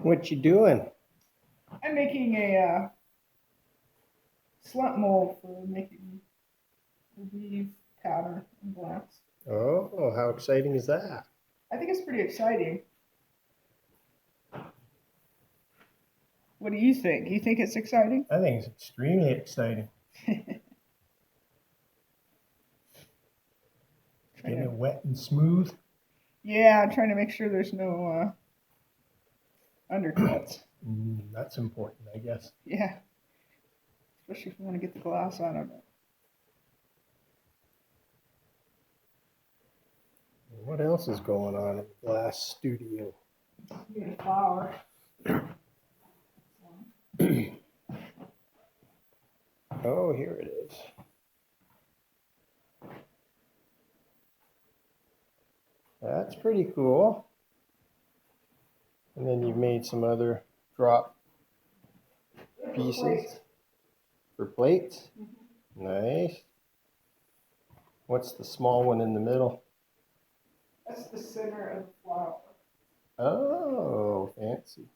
What you doing? I'm making a slump mold for making weave pattern and glass. Oh, how exciting is that? I think it's pretty exciting. What do you think? You think it's exciting? I think it's extremely exciting. Getting it wet and smooth. Yeah, I'm trying to make sure there's no undercuts. That's important, I guess. Yeah, especially if you want to get the glass out of it. What else is going on in the glass studio? You get a flower. Oh, here it is. That's pretty cool. And then you've made some other drop pieces for plates. Nice. What's the small one in the middle? That's the center of the flower. Oh, fancy.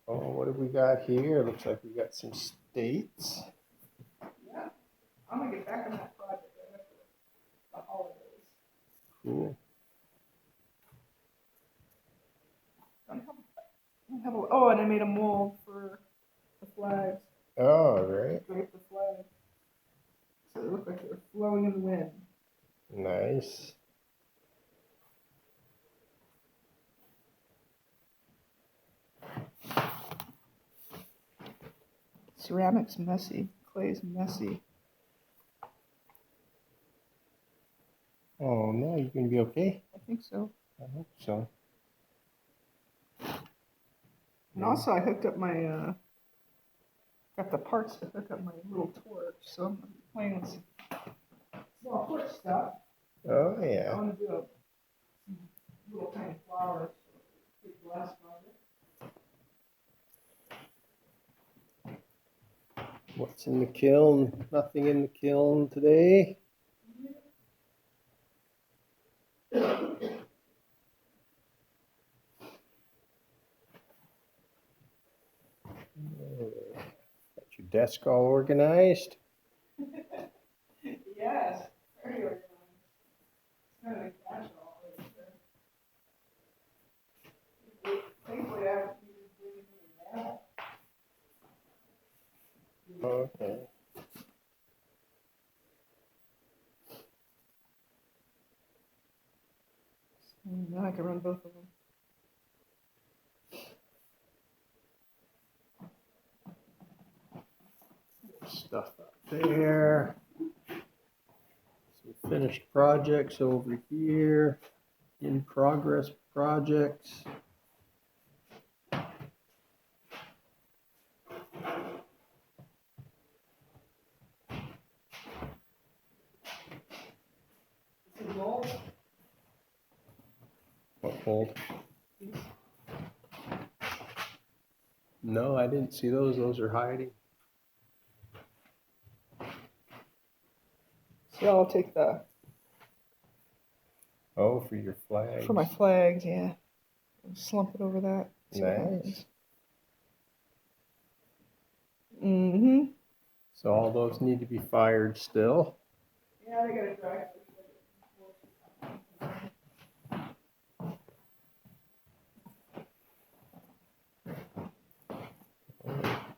Oh, what have we got here? Looks like we got some states. Yeah, I'm gonna get back on that project after the holidays. Cool. Oh, and I made a mold for the flags. Oh, right. Drape the flag. So they look like they're flowing in the wind. Nice. Ceramic's messy. Clay's messy. Oh, no, you gonna be okay? I think so. I hope so. And also, I hooked up my got the parts to hook up my little torch. So I'm playing with some small torch stuff. Oh, I yeah. want to do a little tiny flower. Big glass project. What's in the kiln? Nothing in the kiln today. Got your desk all organized. Yes, very organized. It's kind of a catch-all right there. Thankfully, I haven't needed to do anything now. Okay. Now I can run both of them. Stuff up there. Some finished projects over here. In progress projects. What mold? No, I didn't see those. Those are hiding. So I'll take the Oh, for your flags. for my flags, yeah. Slump it over that. See what Nice. happens. Mm-hmm. So all those need to be fired still. Yeah, they gotta dry.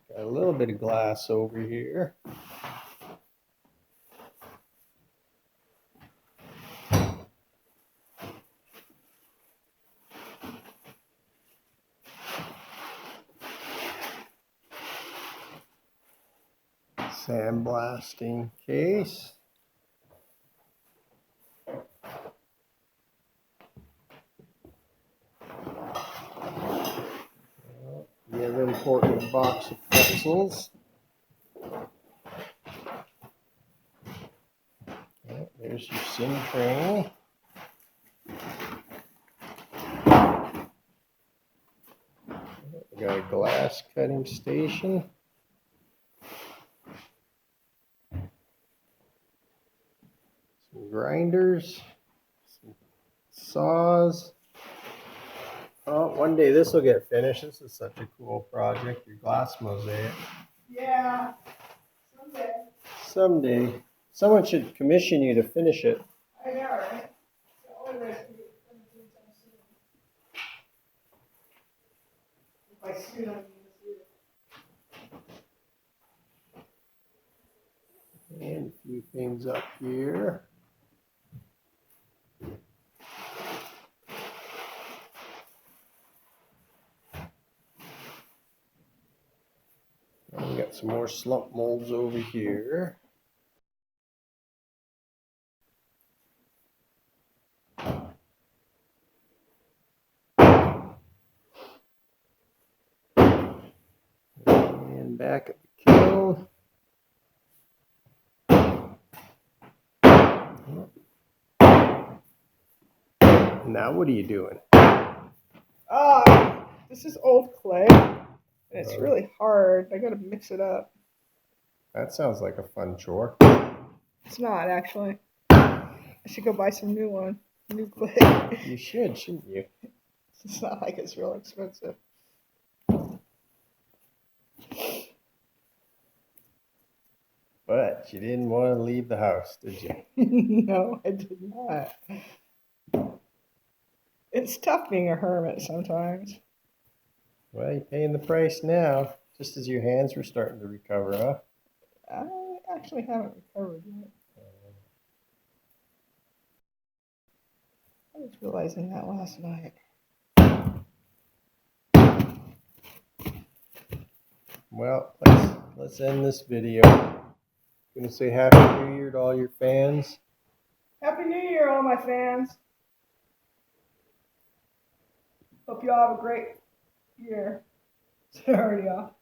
Got a little bit of glass over here. Sandblasting case. The other important box of pretzels. There's your sim train. We got a glass cutting station. Some grinders. Some saws. Oh, one day this will get finished. This is such a cool project, your glass mosaic. Yeah, someday. Someday, someone should commission you to finish it. I know, right? It's the only way to get it done anytime soon. By soon, I mean this year. And a few things up here. And we got some more slump molds over here. And back at the kiln. Now what are you doing? This is old clay, and it's really hard. I gotta mix it up. That sounds like a fun chore. It's not, actually. I should go buy some new clay. You should, shouldn't you? It's not like it's real expensive. But you didn't want to leave the house, did you? No, I did not. It's tough being a hermit sometimes. Well, you're paying the price now, just as your hands were starting to recover, huh? I actually haven't recovered yet. I was realizing that last night. Well, let's end this video. Gonna say Happy New Year to all your fans. Happy New Year, all my fans. Hope you all have a great year. It's already off.